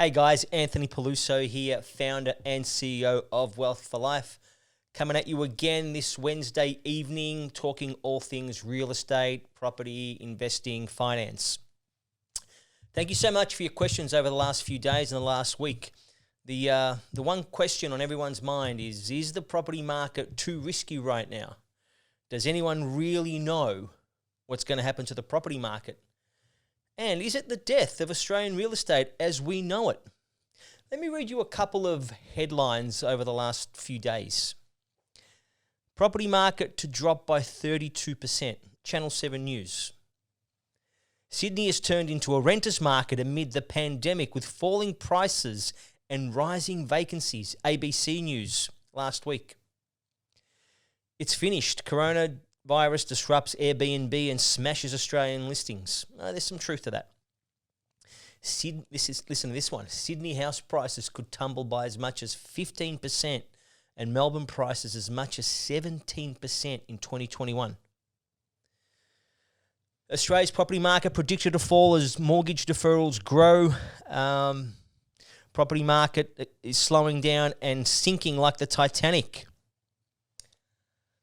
Hey guys, Anthony Peluso here, founder and CEO of Wealth for Life. Coming at you again this Wednesday evening, talking all things real estate, property, investing, finance. Thank you so much for your questions over the last few days and the last week. The one question on everyone's mind is the property market too risky right now? Does anyone really know what's going to happen to the property market? And is it the death of Australian real estate as we know it? Let me read you a couple of headlines over the last few days. Property market to drop by 32%, Channel 7 News. Sydney has turned into a renter's market amid the pandemic with falling prices and rising vacancies, ABC News last week. It's finished. Coronavirus disrupts Airbnb and smashes Australian listings. There's some truth to that. Listen to this one. Sydney house prices could tumble by as much as 15% and Melbourne prices as much as 17% in 2021. Australia's property market predicted to fall as mortgage deferrals grow. Property market is slowing down and sinking like the Titanic.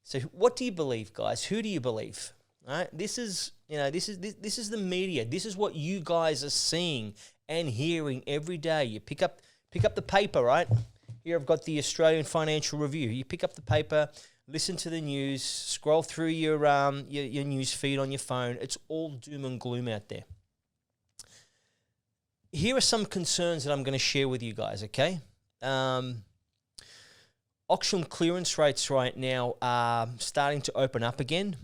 So what do you believe, guys? Who do you believe? All right? This is the media. This is what you guys are seeing and hearing every day. You pick up the paper, right? Here I've got the Australian Financial Review. You pick up the paper, listen to the news, scroll through your news feed on your phone. It's all doom and gloom out there. Here are some concerns that I'm going to share with you guys, okay? Auction clearance rates right now are starting to open up again.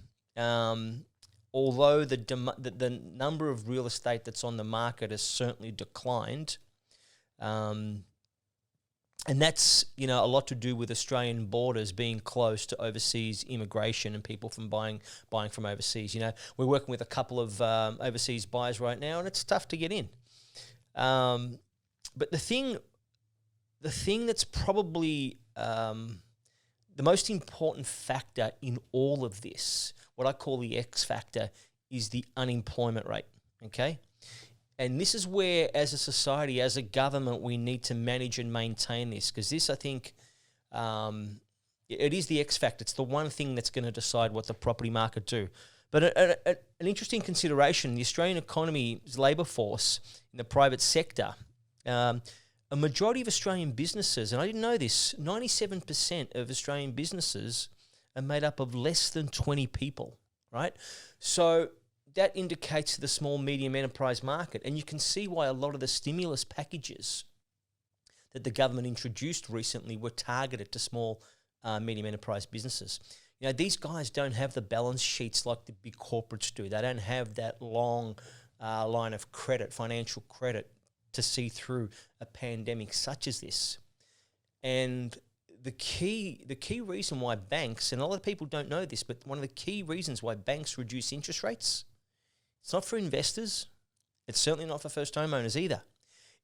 Although the number of real estate that's on the market has certainly declined. And that's, a lot to do with Australian borders being closed to overseas immigration and people from buying from overseas. We're working with a couple of overseas buyers right now, and it's tough to get in. But the thing that's probably the most important factor in all of this, what I call the X factor, is the unemployment rate, okay? And this is where, as a society, as a government, we need to manage and maintain this, because this, I think, it is the X factor. It's the one thing that's going to decide what the property market do. But an interesting consideration, the Australian economy's labour force in the private sector, a majority of Australian businesses, and I didn't know this, 97% of Australian businesses are made up of less than 20 people, right? So that indicates the small, medium enterprise market. And you can see why a lot of the stimulus packages that the government introduced recently were targeted to small, medium enterprise businesses. These guys don't have the balance sheets like the big corporates do. They don't have that long line of credit, financial credit, to see through a pandemic such as this. And the key reason why banks, and a lot of people don't know this, but one of the key reasons why banks reduce interest rates, it's not for investors. It's certainly not for first homeowners either.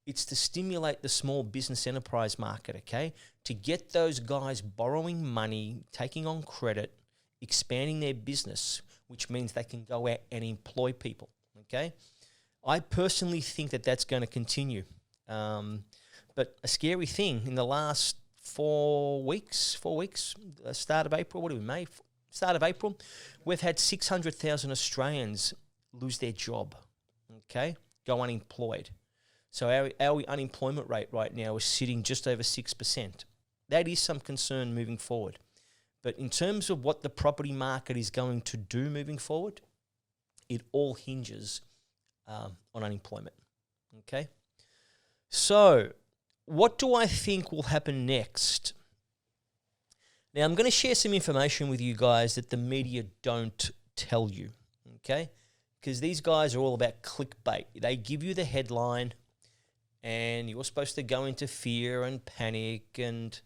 It's to stimulate the small business enterprise market, okay? To get those guys borrowing money, taking on credit, expanding their business, which means they can go out and employ people, okay? I personally think that that's going to continue. But a scary thing, in the last 4 weeks, start of April, start of April, we've had 600,000 Australians lose their job, okay, go unemployed. So our unemployment rate right now is sitting just over 6%. That is some concern moving forward. But in terms of what the property market is going to do moving forward, it all hinges on unemployment, okay? So what do I think will happen next? Now, I'm going to share some information with you guys that the media don't tell you, okay? Because these guys are all about clickbait. They give you the headline, and you're supposed to go into fear and panic and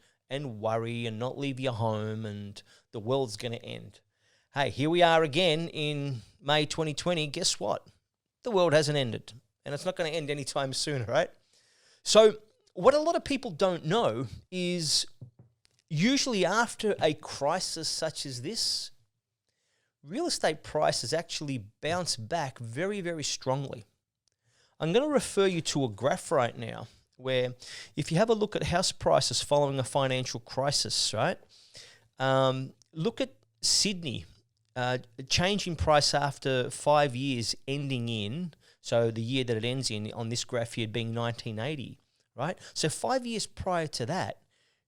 worry and not leave your home, and the world's going to end. Hey, here we are again in May 2020. Guess what? The world hasn't ended, and it's not going to end anytime soon, right? So what a lot of people don't know is usually after a crisis such as this, real estate prices actually bounce back very, very strongly. I'm going to refer you to a graph right now where if you have a look at house prices following a financial crisis, right? Look at Sydney, change in price after 5 years ending in, so the year that it ends in on this graph here being 1980, right? So 5 years prior to that,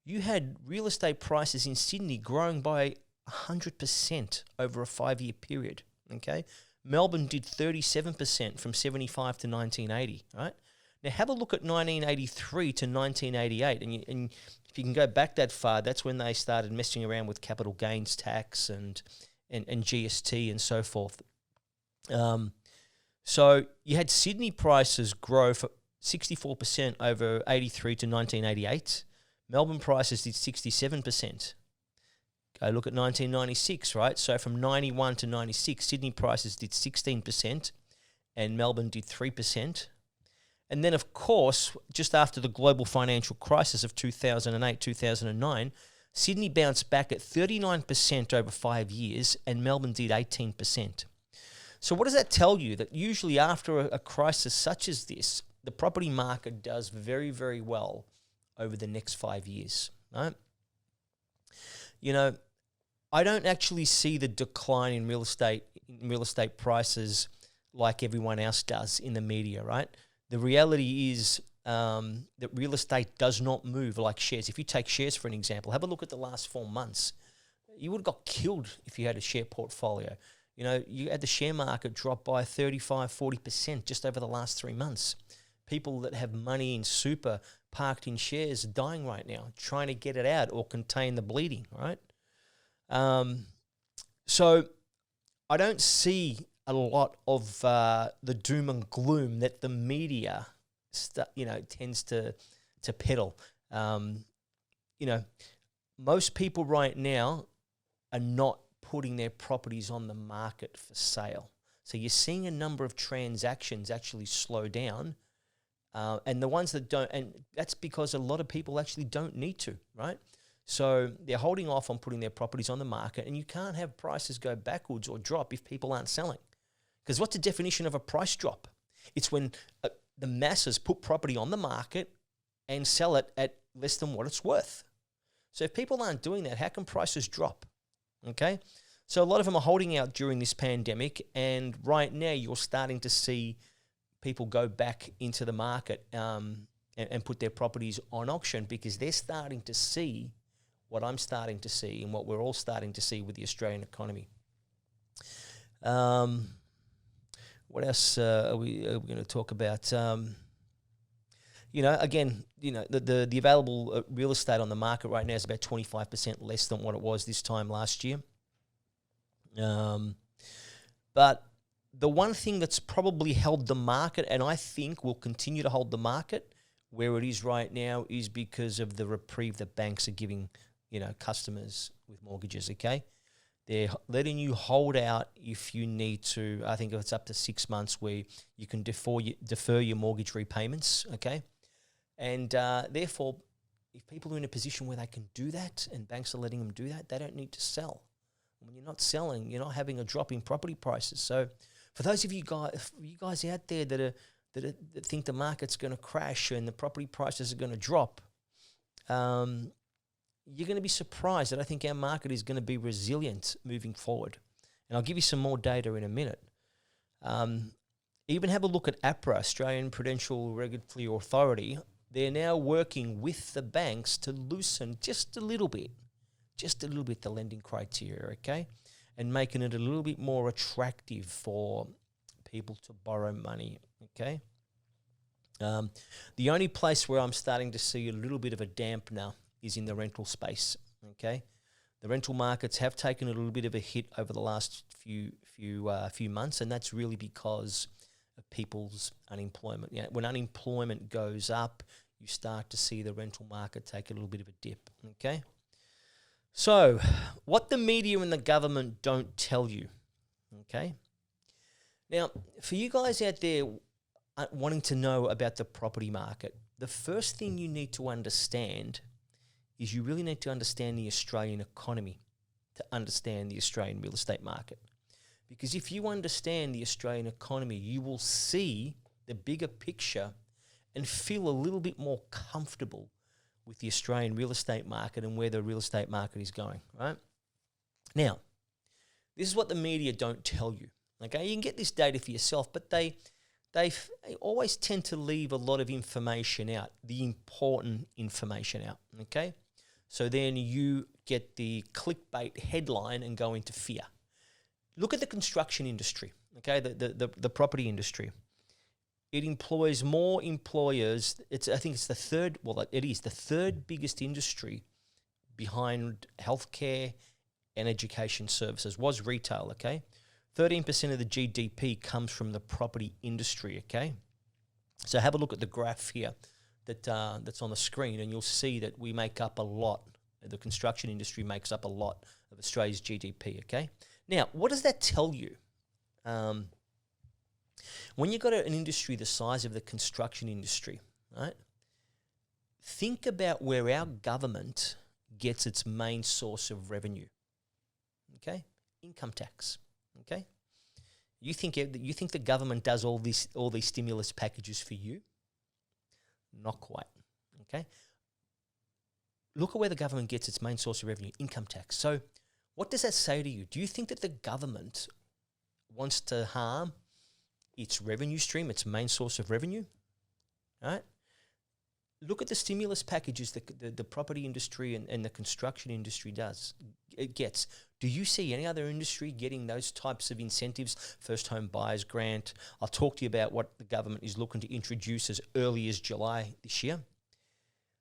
you had real estate prices in Sydney growing by 100% over a 5-year period, okay? Melbourne did 37% from 75 to 1980, right? Now have a look at 1983 to 1988, and if you can go back that far, that's when they started messing around with capital gains tax and GST and so forth. So you had Sydney prices grow for 64% over 83 to 1988. Melbourne prices did 67%. Go look at 1996, right? So from 91 to 96, Sydney prices did 16% and Melbourne did 3%. And then, of course, just after the global financial crisis of 2008, 2009, Sydney bounced back at 39% over 5 years and Melbourne did 18%. So what does that tell you? That usually after a crisis such as this, the property market does very, very well over the next 5 years, right? You know, I don't actually see the decline in real estate prices like everyone else does in the media, right? The reality is that real estate does not move like shares. If you take shares, for an example, have a look at the last 4 months. You would have got killed if you had a share portfolio. You know, you had the share market drop by 35, 40% just over the last 3 months. People that have money in super parked in shares are dying right now, trying to get it out or contain the bleeding, right? So I don't see a lot of the doom and gloom that the media, tends to peddle. Most people right now are not putting their properties on the market for sale. So you're seeing a number of transactions actually slow down, and the ones that don't, and that's because a lot of people actually don't need to, right? So they're holding off on putting their properties on the market, and you can't have prices go backwards or drop if people aren't selling. Because what's the definition of a price drop? It's when the masses put property on the market and sell it at less than what it's worth. So if people aren't doing that, how can prices drop? Okay? So a lot of them are holding out during this pandemic, and right now you're starting to see people go back into the market and put their properties on auction because they're starting to see what I'm starting to see and what we're all starting to see with the Australian economy. What else are we going to talk about? The available real estate on the market right now is about 25% less than what it was this time last year. But the one thing that's probably held the market, and I think will continue to hold the market where it is right now, is because of the reprieve that banks are giving, customers with mortgages, okay? They're letting you hold out if you need to. I think it's up to 6 months where you can defer your mortgage repayments, okay? And therefore, if people are in a position where they can do that and banks are letting them do that, they don't need to sell. When you're not selling, you're not having a drop in property prices. So for those of you guys out there that think the market's going to crash and the property prices are going to drop, you're going to be surprised that I think our market is going to be resilient moving forward. And I'll give you some more data in a minute. Even have a look at APRA, Australian Prudential Regulatory Authority. They're now working with the banks to loosen just a little bit the lending criteria, okay? And making it a little bit more attractive for people to borrow money, okay? The only place where I'm starting to see a little bit of a dampener is in the rental space, okay? The rental markets have taken a little bit of a hit over the last few months, and that's really because of people's unemployment. When unemployment goes up, you start to see the rental market take a little bit of a dip, okay? So, what the media and the government don't tell you, okay? Now, for you guys out there wanting to know about the property market, the first thing you need to understand is you really need to understand the Australian economy to understand the Australian real estate market. Because if you understand the Australian economy, you will see the bigger picture and feel a little bit more comfortable with the Australian real estate market and where the real estate market is going, right? Now, this is what the media don't tell you, okay? You can get this data for yourself, but they always tend to leave a lot of information out, the important information out, okay? So then you get the clickbait headline and go into fear. Look at the construction industry, okay, the property industry. It employs more employers. I think it's the third, well, it is the third biggest industry behind healthcare and education services, was retail, okay? 13% of the GDP comes from the property industry, okay? So have a look at the graph here that's on the screen, and you'll see that we make up a lot. The construction industry makes up a lot of Australia's GDP, okay? Now, what does that tell you? When you've got an industry the size of the construction industry, right, think about where our government gets its main source of revenue, okay? Income tax, okay? You think the government does all these stimulus packages for you? Not quite, okay? Look at where the government gets its main source of revenue, income tax. So what does that say to you? Do you think that the government wants to harm its revenue stream, its main source of revenue? Right? Look at the stimulus packages that the property industry and the construction industry gets. Do you see any other industry getting those types of incentives? First home buyers grant. I'll talk to you about what the government is looking to introduce as early as July this year.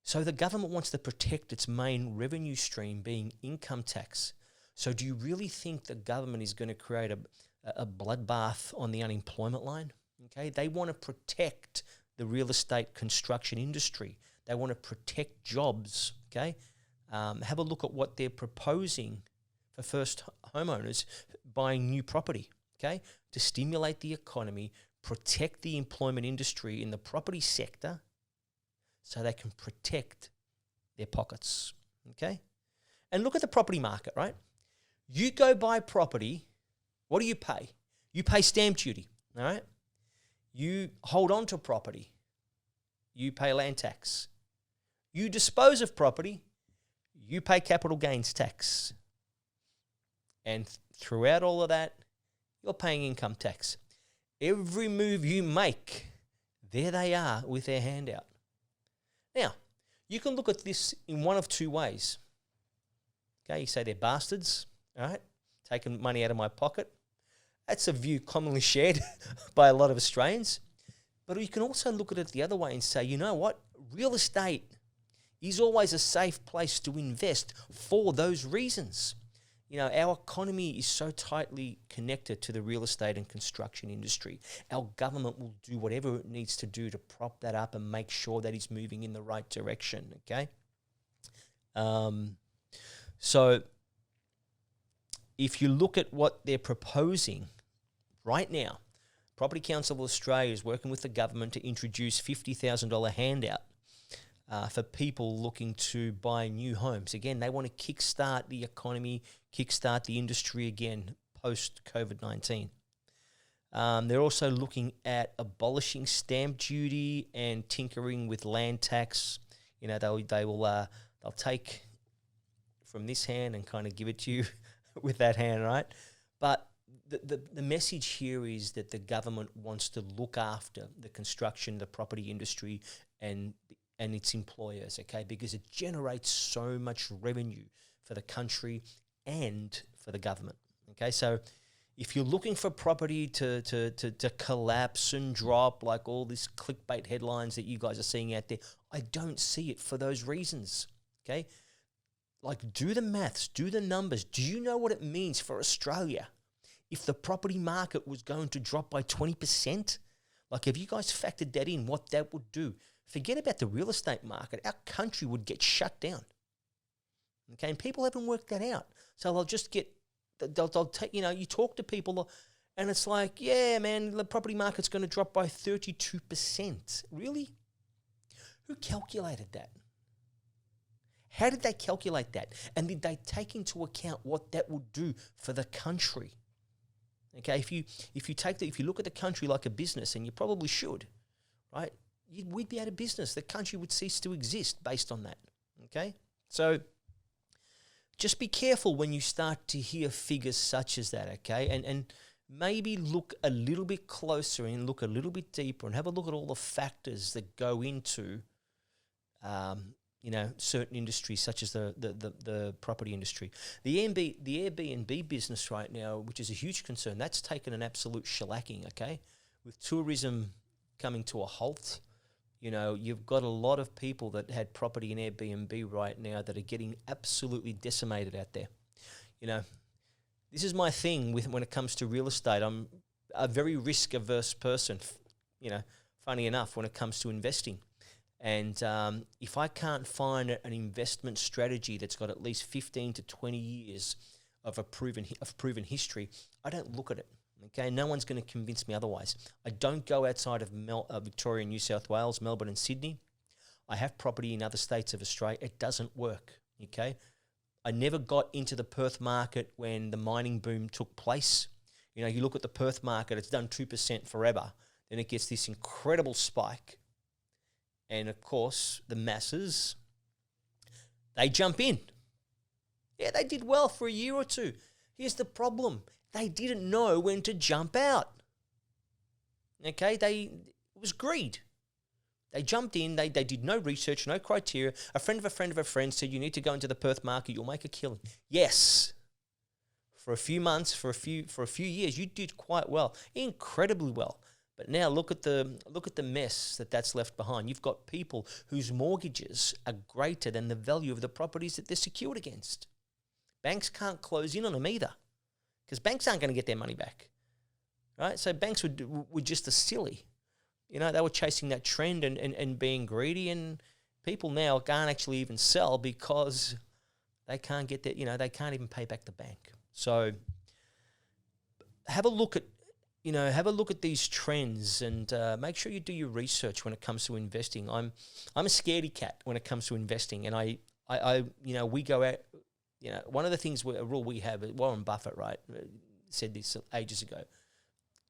So the government wants to protect its main revenue stream, being income tax. So do you really think the government is going to create a bloodbath on the unemployment line? Okay, they want to protect the real estate construction industry. They want to protect jobs, okay? Have a look at what they're proposing for first homeowners buying new property, okay? To stimulate the economy, protect the employment industry in the property sector so they can protect their pockets, okay? And look at the property market, right? You go buy property, what do you pay? You pay stamp duty, all right? You hold on to property. You pay land tax. You dispose of property. You pay capital gains tax. And throughout all of that, you're paying income tax. Every move you make, there they are with their hand out. Now, you can look at this in one of two ways. Okay, you say they're bastards, all right, taking money out of my pocket. That's a view commonly shared by a lot of Australians. But you can also look at it the other way and say, you know what? Real estate is always a safe place to invest for those reasons. You know, our economy is so tightly connected to the real estate and construction industry. Our government will do whatever it needs to do to prop that up and make sure that it's moving in the right direction, okay? So if you look at what they're proposing right now, Property Council of Australia is working with the government to introduce $50,000 handout for people looking to buy new homes. Again, they want to kickstart the economy, kickstart the industry again post-COVID-19. They're also looking at abolishing stamp duty and tinkering with land tax. You know, they'll take from this hand and kind of give it to you with that hand, right? But the message here is that the government wants to look after the construction, the property industry, and its employers, okay? Because it generates so much revenue for the country and for the government, okay? So if you're looking for property to collapse and drop, like all these clickbait headlines that you guys are seeing out there, I don't see it for those reasons, okay? Like, do the maths, do the numbers. Do you know what it means for Australia if the property market was going to drop by 20%? Like, have you guys factored that in, what that would do? Forget about the real estate market. Our country would get shut down. Okay, and people haven't worked that out. So they'll take, you know, you talk to people and it's like, yeah, man, the property market's going to drop by 32%. Really? Who calculated that? How did they calculate that? And did they take into account what that would do for the country? Okay, if you look at the country like a business, and you probably should, right? we'd be out of business. The country would cease to exist based on that. Okay? So just be careful when you start to hear figures such as that, okay? And maybe look a little bit closer and look a little bit deeper and have a look at all the factors that go into, certain industries such as the property industry. The Airbnb business right now, which is a huge concern, that's taken an absolute shellacking, okay? With tourism coming to a halt, you've got a lot of people that had property in Airbnb right now that are getting absolutely decimated out there. This is my thing when it comes to real estate. I'm a very risk-averse person, funny enough, when it comes to investing. And if I can't find an investment strategy that's got at least 15 to 20 years of proven history, I don't look at it. Okay, no one's going to convince me otherwise. I don't go outside of Victoria, New South Wales, Melbourne and Sydney. I have property in other states of Australia. It doesn't work, okay? I never got into the Perth market when the mining boom took place. You look at the Perth market, it's done 2% forever. Then it gets this incredible spike. And, of course, the masses, they jump in. Yeah, they did well for a year or two. Here's the problem. They didn't know when to jump out. Okay, it was greed. They jumped in, they did no research, no criteria. A friend of a friend of a friend said, you need to go into the Perth market, you'll make a killing. Yes. For a few months, for a few years, you did quite well, incredibly well. But now look at the mess that's left behind. You've got people whose mortgages are greater than the value of the properties that they're secured against. Banks can't close in on them either, because banks aren't going to get their money back, right? So banks were just as silly. They were chasing that trend and being greedy, and people now can't actually even sell because they can't get that, they can't even pay back the bank. So have a look at these trends and make sure you do your research when it comes to investing. I'm a scaredy cat when it comes to investing, and I we go out. One of the things, a rule we have, Warren Buffett, right, said this ages ago,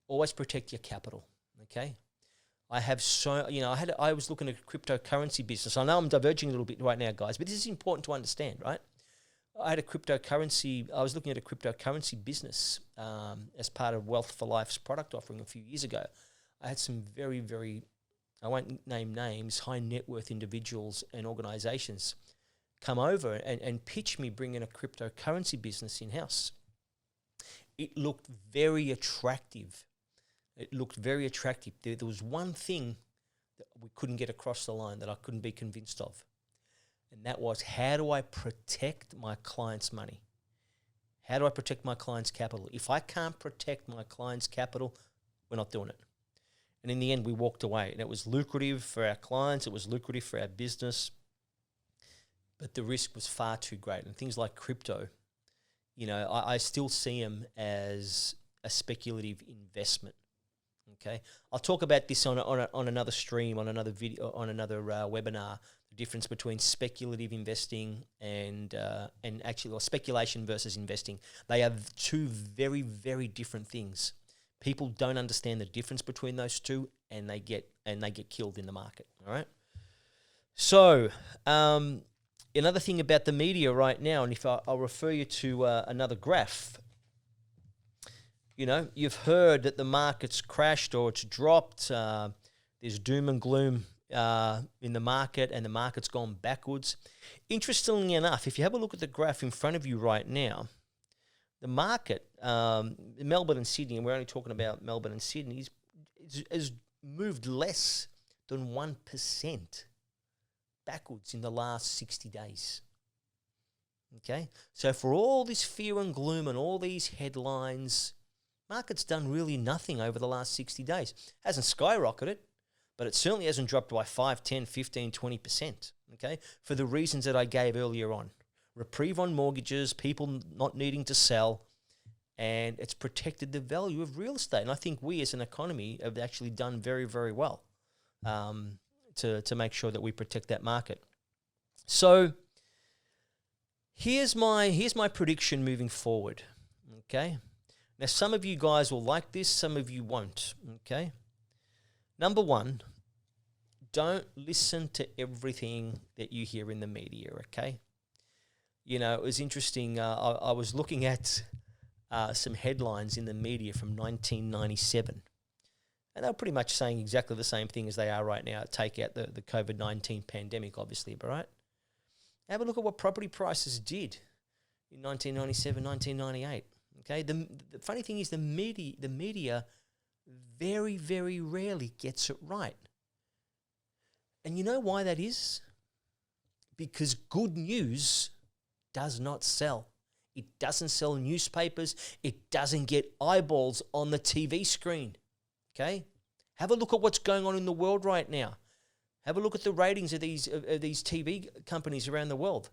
always protect your capital, okay? I was looking at a cryptocurrency business. I know I'm diverging a little bit right now, guys, but this is important to understand, right? I was looking at a cryptocurrency business as part of Wealth for Life's product offering a few years ago. I had some very, very, I won't name names, high net worth individuals and organizations come over and pitch me bringing a cryptocurrency business in-house. It looked very attractive. There was one thing that we couldn't get across the line, that I couldn't be convinced of. And that was, how do I protect my client's money? How do I protect my client's capital? If I can't protect my client's capital, we're not doing it. And in the end, we walked away. And it was lucrative for our clients. It was lucrative for our business. But the risk was far too great. And things like crypto, I still see them as a speculative investment. Okay, I'll talk about this on another stream, on another video, on another webinar. The difference between speculative investing and speculation versus investing. They are two very, very different things. People don't understand the difference between those two, and they get killed in the market. All right. So another thing about the media right now, and if I'll refer you to another graph. You've heard that the market's crashed or it's dropped. There's doom and gloom in the market, and the market's gone backwards. Interestingly enough, if you have a look at the graph in front of you right now, the market, Melbourne and Sydney, and we're only talking about Melbourne and Sydney, has moved less than 1% backwards in the last 60 days. Okay? So for all this fear and gloom and all these headlines, market's done really nothing over the last 60 days. Hasn't skyrocketed, but it certainly hasn't dropped by 5, 10, 15, 20%, okay? For the reasons that I gave earlier on. Reprieve on mortgages, people not needing to sell, and it's protected the value of real estate. And I think we as an economy have actually done very, very well to make sure that we protect that market. So here's my prediction moving forward, okay? Now, some of you guys will like this, some of you won't, okay? Number one, don't listen to everything that you hear in the media, okay? You know, it was interesting. I was looking at some headlines in the media from 1997, and they were pretty much saying exactly the same thing as they are right now. Take out the COVID-19 pandemic, obviously, but right? Have a look at what property prices did in 1997, 1998. Okay, the funny thing is the media very, very rarely gets it right. And you know why that is? Because good news does not sell. It doesn't sell newspapers. It doesn't get eyeballs on the TV screen. Okay? Have a look at what's going on in the world right now. Have a look at the ratings of these TV companies around the world.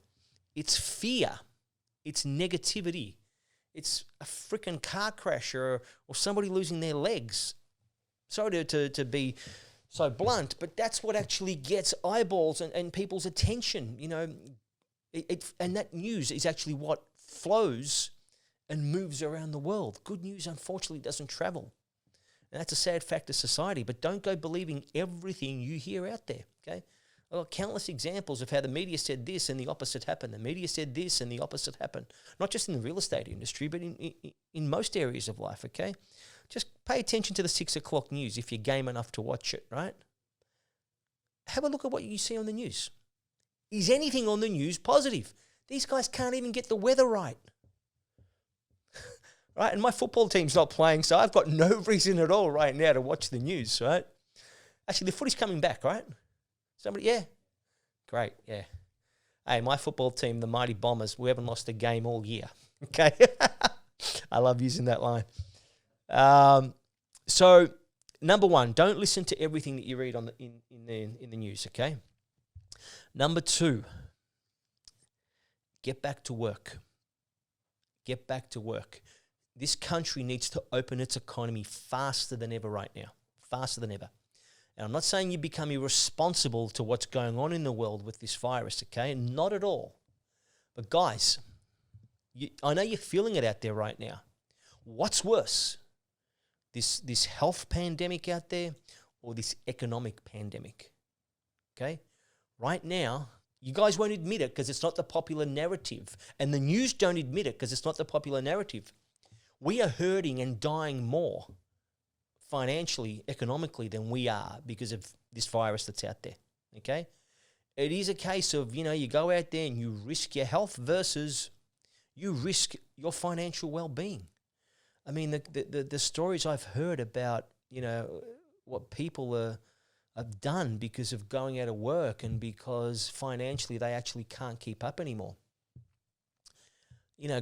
It's fear. It's negativity. It's a freaking car crash or somebody losing their legs. Sorry to be so blunt, but that's what actually gets eyeballs and people's attention. You know, and that news is actually what flows and moves around the world. Good news, unfortunately, doesn't travel. And that's a sad fact of society, but don't go believing everything you hear out there, okay? I've got countless examples of how the media said this and the opposite happened. The media said this and the opposite happened. Not just in the real estate industry, but in most areas of life, okay? Just pay attention to the 6 o'clock news if you're game enough to watch it, right? Have a look at what you see on the news. Is anything on the news positive? These guys can't even get the weather right. Right? And my football team's not playing, so I've got no reason at all right now to watch the news, right? Actually, the footy's coming back, right? Somebody, yeah. Great, yeah. Hey, my football team, the Mighty Bombers, we haven't lost a game all year, okay? I love using that line. So, number one, don't listen to everything that you read on in the news, okay? Number two, get back to work. Get back to work. This country needs to open its economy faster than ever right now, faster than ever. And I'm not saying you become irresponsible to what's going on in the world with this virus, okay? Not at all. But guys, I know you're feeling it out there right now. What's worse, this health pandemic out there or this economic pandemic, okay? Right now, you guys won't admit it because it's not the popular narrative. And the news don't admit it because it's not the popular narrative. We are hurting and dying more financially, economically than we are because of this virus that's out there, okay? It is a case of, you go out there and you risk your health versus you risk your financial well-being. I mean, the stories I've heard about, what people have done because of going out of work and because financially they actually can't keep up anymore.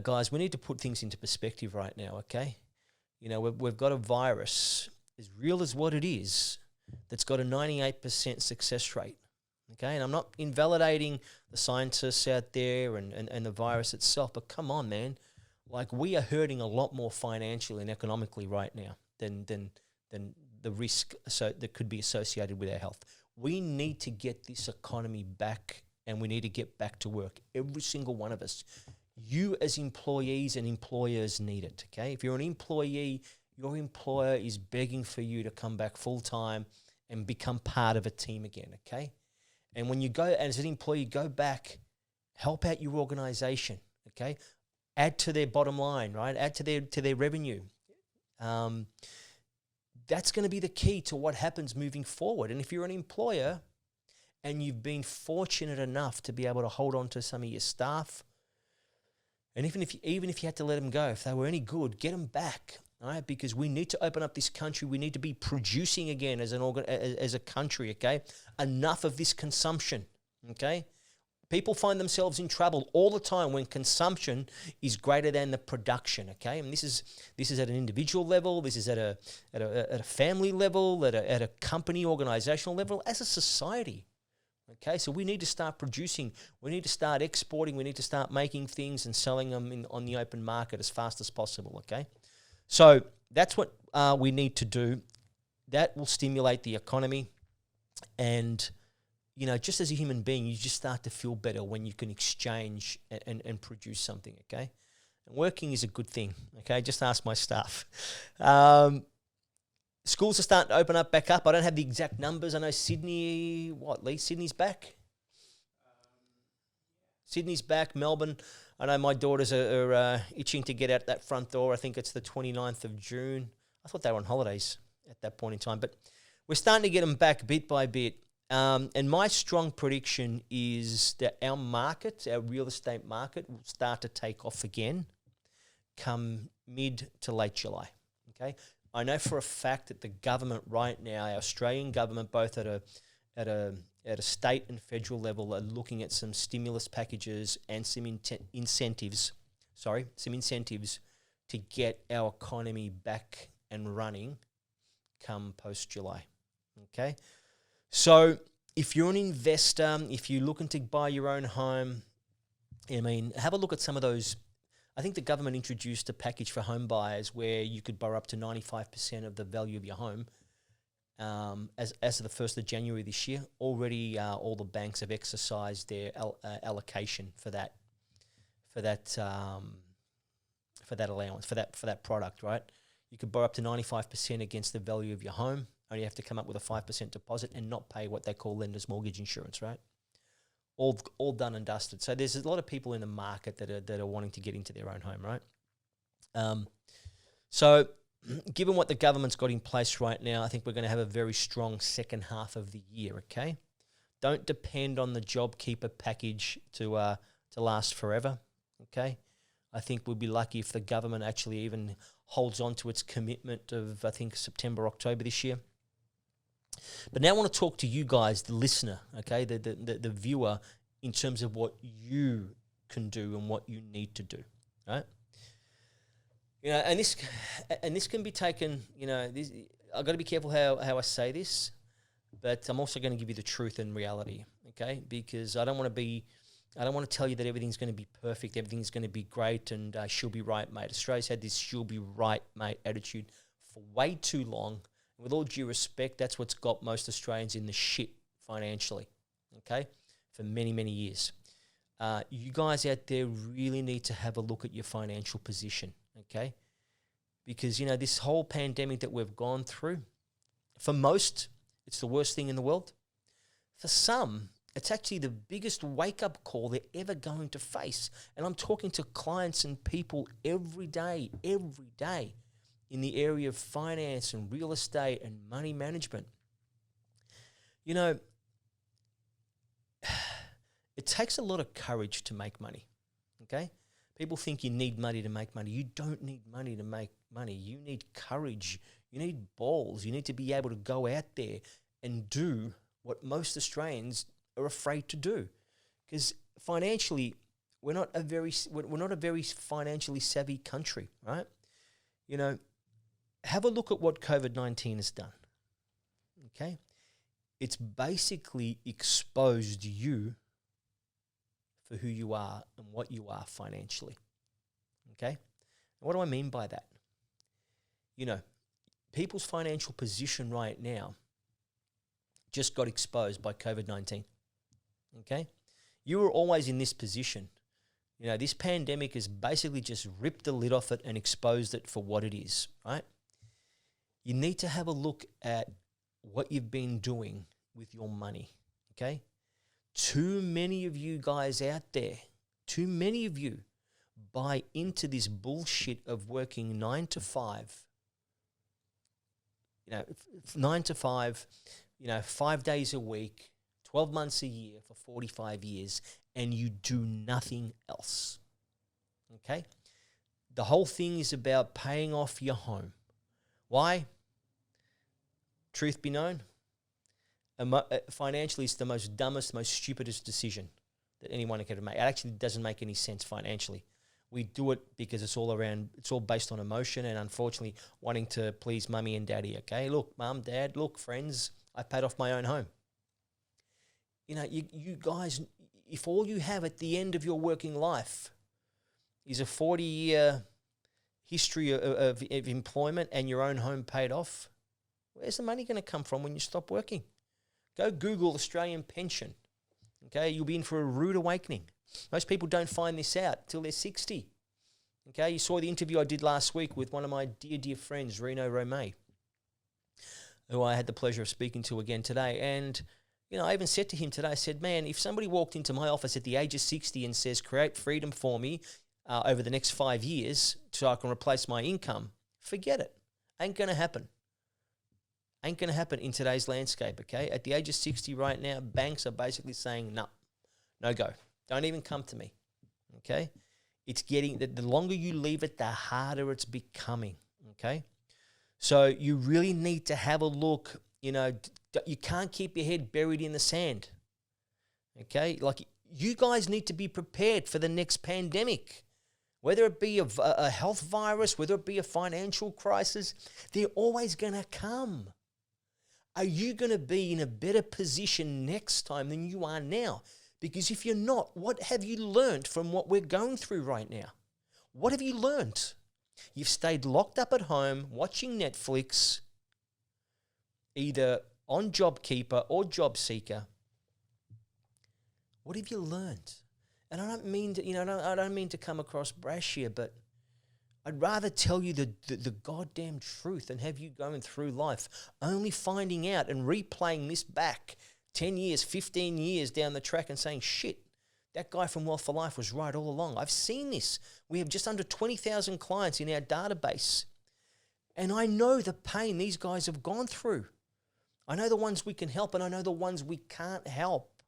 Guys, we need to put things into perspective right now, okay? We've got a virus, as real as what it is, that's got a 98% success rate, okay? And I'm not invalidating the scientists out there and the virus itself, but come on, man. Like, we are hurting a lot more financially and economically right now than the risk that could be associated with our health. We need to get this economy back, and we need to get back to work. Every single one of us. You as employees and employers need it, okay? If you're an employee, your employer is begging for you to come back full-time and become part of a team again, okay? And when you go, as an employee, go back, help out your organization, okay? Add to their bottom line, right? Add to their revenue. That's going to be the key to what happens moving forward. And if you're an employer and you've been fortunate enough to be able to hold on to some of your staff, and even if you had to let them go, if they were any good, get them back, all right? Because we need to open up this country. We need to be producing again as a country, okay? Enough of this consumption, okay? People find themselves in trouble all the time when consumption is greater than the production, okay? And this is at an individual level, this is at a family level, at a company organizational level, as a society. Okay, so we need to start producing, we need to start exporting, we need to start making things and selling them on the open market as fast as possible, okay? So that's what we need to do. That will stimulate the economy. And, just as a human being, you just start to feel better when you can exchange and produce something, okay? And working is a good thing, okay? Just ask my staff. Schools are starting to open up back up. I don't have the exact numbers. I know Sydney, Lee? Sydney's back? Sydney's back. Melbourne, I know my daughters are itching to get out that front door. I think it's the 29th of June. I thought they were on holidays at that point in time. But we're starting to get them back bit by bit. And my strong prediction is that our market, our real estate market, will start to take off again come mid to late July. Okay, I know for a fact that the government right now, our Australian government, both at a state and federal level, are looking at some stimulus packages and some incentives to get our economy back and running come post-July. Okay, so if you're an investor, if you're looking to buy your own home, I mean, have a look at some of those. I think the government introduced a package for home buyers where you could borrow up to 95% of the value of your home as of the 1st of January this year. Already all the banks have exercised their allocation for that allowance, for that product, right? You could borrow up to 95% against the value of your home. Only have to come up with a 5% deposit and not pay what they call lender's mortgage insurance, right? All done and dusted. So there's a lot of people in the market that are wanting to get into their own home, right? So given what the government's got in place right now, I think we're going to have a very strong second half of the year, okay? Don't depend on the JobKeeper package to last forever, okay? I think we'll be lucky if the government actually even holds on to its commitment of, I think, September, October this year. But now I want to talk to you guys, the listener, okay, the viewer, in terms of what you can do and what you need to do, right? You know, and this can be taken, you know, I've got to be careful how I say this, but I'm also going to give you the truth and reality, okay? Because I don't want to tell you that everything's going to be perfect, everything's going to be great, and she'll be right, mate. Australia's had this she'll be right, mate attitude for way too long. With all due respect, that's what's got most Australians in the shit financially, okay, for many, many years. You guys out there really need to have a look at your financial position, okay? Because, you know, this whole pandemic that we've gone through, for most, it's the worst thing in the world. For some, it's actually the biggest wake-up call they're ever going to face. And I'm talking to clients and people every day, in the area of finance and real estate and money management. You know, it takes a lot of courage to make money, okay? People think you need money to make money. You don't need money to make money. You need courage. You need balls. You need to be able to go out there and do what most Australians are afraid to do. Because financially, we're not a very financially savvy country, right? You know, have a look at what COVID-19 has done, okay? It's basically exposed you for who you are and what you are financially, okay? And what do I mean by that? You know, people's financial position right now just got exposed by COVID-19, okay? You were always in this position. You know, this pandemic has basically just ripped the lid off it and exposed it for what it is, right? You need to have a look at what you've been doing with your money, okay? Too many of you guys out there, too many of you buy into this bullshit of working 9 to 5, you know, 9 to 5, you know, 5 days a week, 12 months a year for 45 years, and you do nothing else, okay? The whole thing is about paying off your home. Why? Truth be known, financially, it's the most dumbest, most stupidest decision that anyone can ever make. It actually doesn't make any sense financially. We do it because it's all based on emotion and, unfortunately, wanting to please mummy and daddy, okay? Look, mum, dad, look, friends, I paid off my own home. You know, you guys, if all you have at the end of your working life is a 40-year history of employment and your own home paid off, where's the money going to come from when you stop working? Go Google Australian pension, okay? You'll be in for a rude awakening. Most people don't find this out till they're 60, okay? You saw the interview I did last week with one of my dear, dear friends, Reno Romay. who I had the pleasure of speaking to again today. And, I even said to him today, I said, man, if somebody walked into my office at the age of 60 and says, create freedom for me over the next 5 years so I can replace my income, forget it. Ain't going to happen. Ain't going to happen in today's landscape, okay? At the age of 60 right now, banks are basically saying, no go. Don't even come to me, okay? It's getting, the longer you leave it, the harder it's becoming, okay? So you really need to have a look. You can't keep your head buried in the sand, okay? Like, you guys need to be prepared for the next pandemic, whether it be a health virus, whether it be a financial crisis. They're always going to come. Are you going to be in a better position next time than you are now? Because if you're not, what have you learned from what we're going through right now? What have you learned? You've stayed locked up at home watching Netflix, either on JobKeeper or JobSeeker. What have you learned? And I don't mean to, I don't mean to come across brash here, but I'd rather tell you the goddamn truth than have you going through life only finding out and replaying this back 10 years, 15 years down the track and saying, shit, that guy from Wealth for Life was right all along. I've seen this. We have just under 20,000 clients in our database. And I know the pain these guys have gone through. I know the ones we can help and I know the ones we can't help.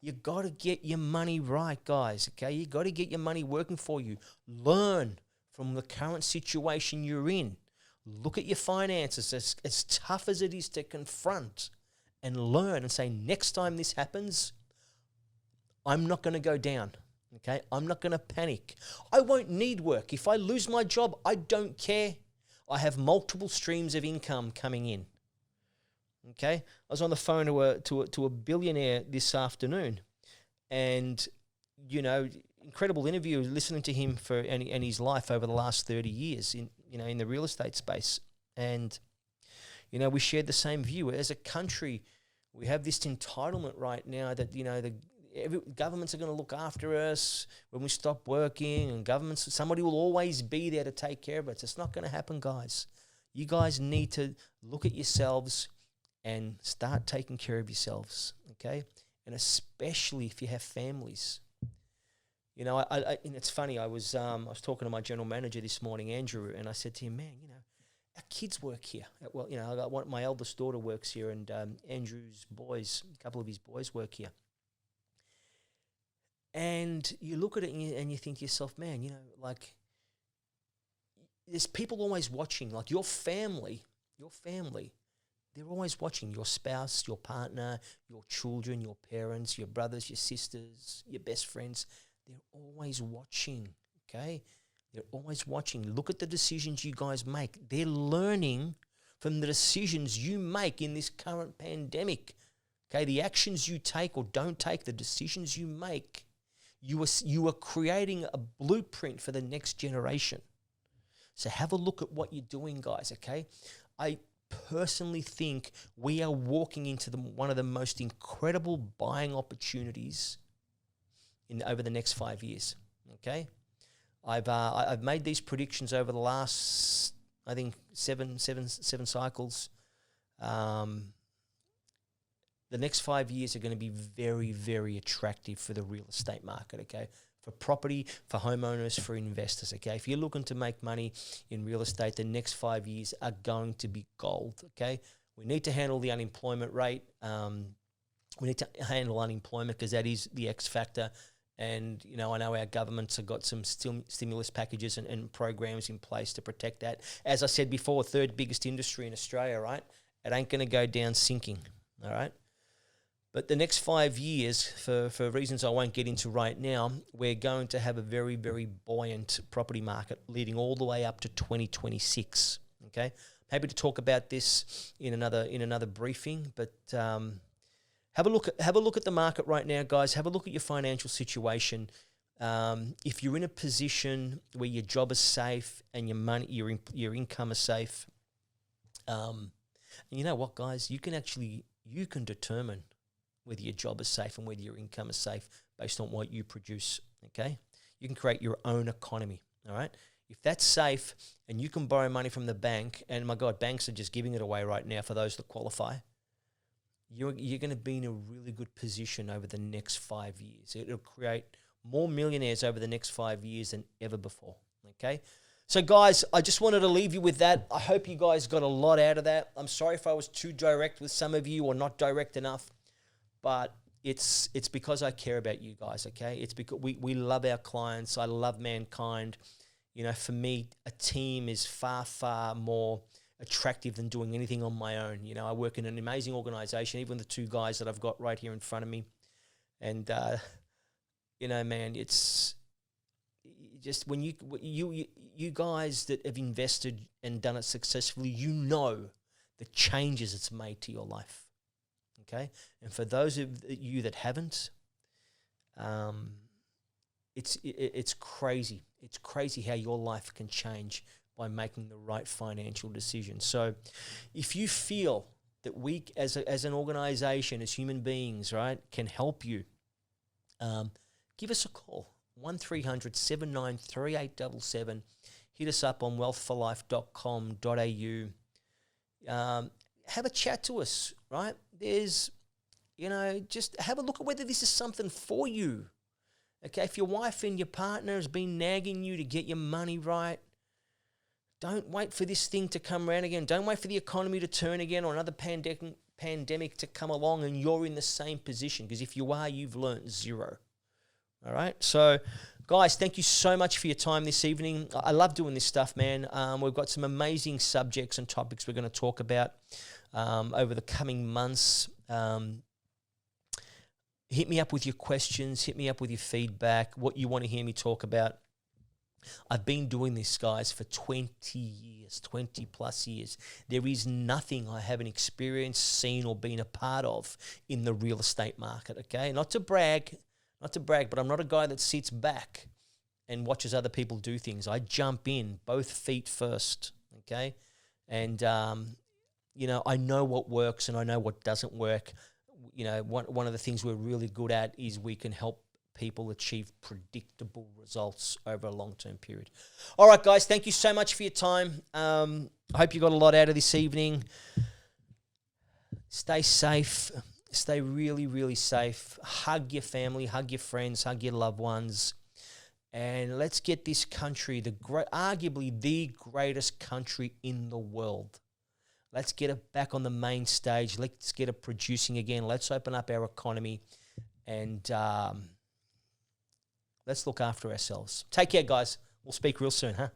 You got to get your money right, guys, okay? You got to get your money working for you. Learn from the current situation you're in. Look at your finances, as tough as it is to confront, and learn and say, next time this happens, I'm not going to go down, okay? I'm not going to panic. I won't need work. If I lose my job, I don't care. I have multiple streams of income coming in, okay? I was on the phone to a billionaire this afternoon, and, incredible interview, listening to him and his life over the last 30 years in the real estate space. And, we shared the same view. As a country, we have this entitlement right now that, governments are going to look after us when we stop working, and somebody will always be there to take care of us. It's not going to happen, guys. You guys need to look at yourselves and start taking care of yourselves, okay? And especially if you have families. And it's funny, I was talking to my general manager this morning, Andrew, and I said to him, man, our kids work here. Well, I got my eldest daughter works here, and Andrew's boys, a couple of his boys work here. And you look at it and you think to yourself, man, there's people always watching. Like your family, they're always watching. Your spouse, your partner, your children, your parents, your brothers, your sisters, your best friends. They're always watching, okay? They're always watching. Look at the decisions you guys make. They're learning from the decisions you make in this current pandemic, okay? The actions you take or don't take, the decisions you make, you are creating a blueprint for the next generation. So have a look at what you're doing, guys, okay? I personally think we are walking into one of the most incredible buying opportunities over the next 5 years, okay? I've made these predictions over the last, I think, seven cycles. The next 5 years are going to be very, very attractive for the real estate market, okay? For property, for homeowners, for investors, okay? If you're looking to make money in real estate, the next 5 years are going to be gold, okay? We need to handle the unemployment rate. We need to handle unemployment because that is the X factor. And, I know our governments have got some stimulus packages and programs in place to protect that. As I said before, third biggest industry in Australia, right? It ain't going to go down sinking, all right? But the next 5 years, for reasons I won't get into right now, we're going to have a very, very buoyant property market leading all the way up to 2026, okay? Happy to talk about this in another briefing, but have a look at the market right now, guys. Have a look at your financial situation. If you're in a position where your job is safe and your money, your income is safe, you know what, guys? You can determine whether your job is safe and whether your income is safe based on what you produce, okay? You can create your own economy, all right? If that's safe and you can borrow money from the bank, and my God, banks are just giving it away right now for those that qualify, you're going to be in a really good position over the next 5 years. It'll create more millionaires over the next 5 years than ever before, okay? So, guys, I just wanted to leave you with that. I hope you guys got a lot out of that. I'm sorry if I was too direct with some of you or not direct enough, but it's because I care about you guys, okay? It's because we love our clients. I love mankind. You know, for me, a team is far, far more attractive than doing anything on my own. You know, I work in an amazing organization, even the two guys that I've got right here in front of me. And, you know, man, it's just when you guys that have invested and done it successfully, you know the changes it's made to your life, okay? And for those of you that haven't, it's crazy. It's crazy how your life can change by making the right financial decision. So if you feel that we as an organization, as human beings, right, can help you, give us a call, 1300-793-877. Hit us up on wealthforlife.com.au. Have a chat to us, right? There's, you know, just have a look at whether this is something for you. Okay, if your wife and your partner has been nagging you to get your money right, don't wait for this thing to come around again. Don't wait for the economy to turn again or another pandemic to come along and you're in the same position, because if you are, you've learnt zero. All right, so guys, thank you so much for your time this evening. I love doing this stuff, man. We've got some amazing subjects and topics we're going to talk about over the coming months. Hit me up with your questions. Hit me up with your feedback, what you want to hear me talk about. I've been doing this, guys, for 20 years, 20 plus years. There is nothing I haven't experienced, seen, or been a part of in the real estate market, okay? Not to brag, but I'm not a guy that sits back and watches other people do things. I jump in, both feet first, okay? And, you know, I know what works and I know what doesn't work. You know, one of the things we're really good at is we can help people achieve predictable results over a long-term period. All right, guys, thank you so much for your time. I hope you got a lot out of this evening. Stay safe. Stay really, really safe. Hug your family, hug your friends, hug your loved ones. And let's get this country, arguably the greatest country in the world. Let's get it back on the main stage. Let's get it producing again. Let's open up our economy and let's look after ourselves. Take care, guys. We'll speak real soon, huh?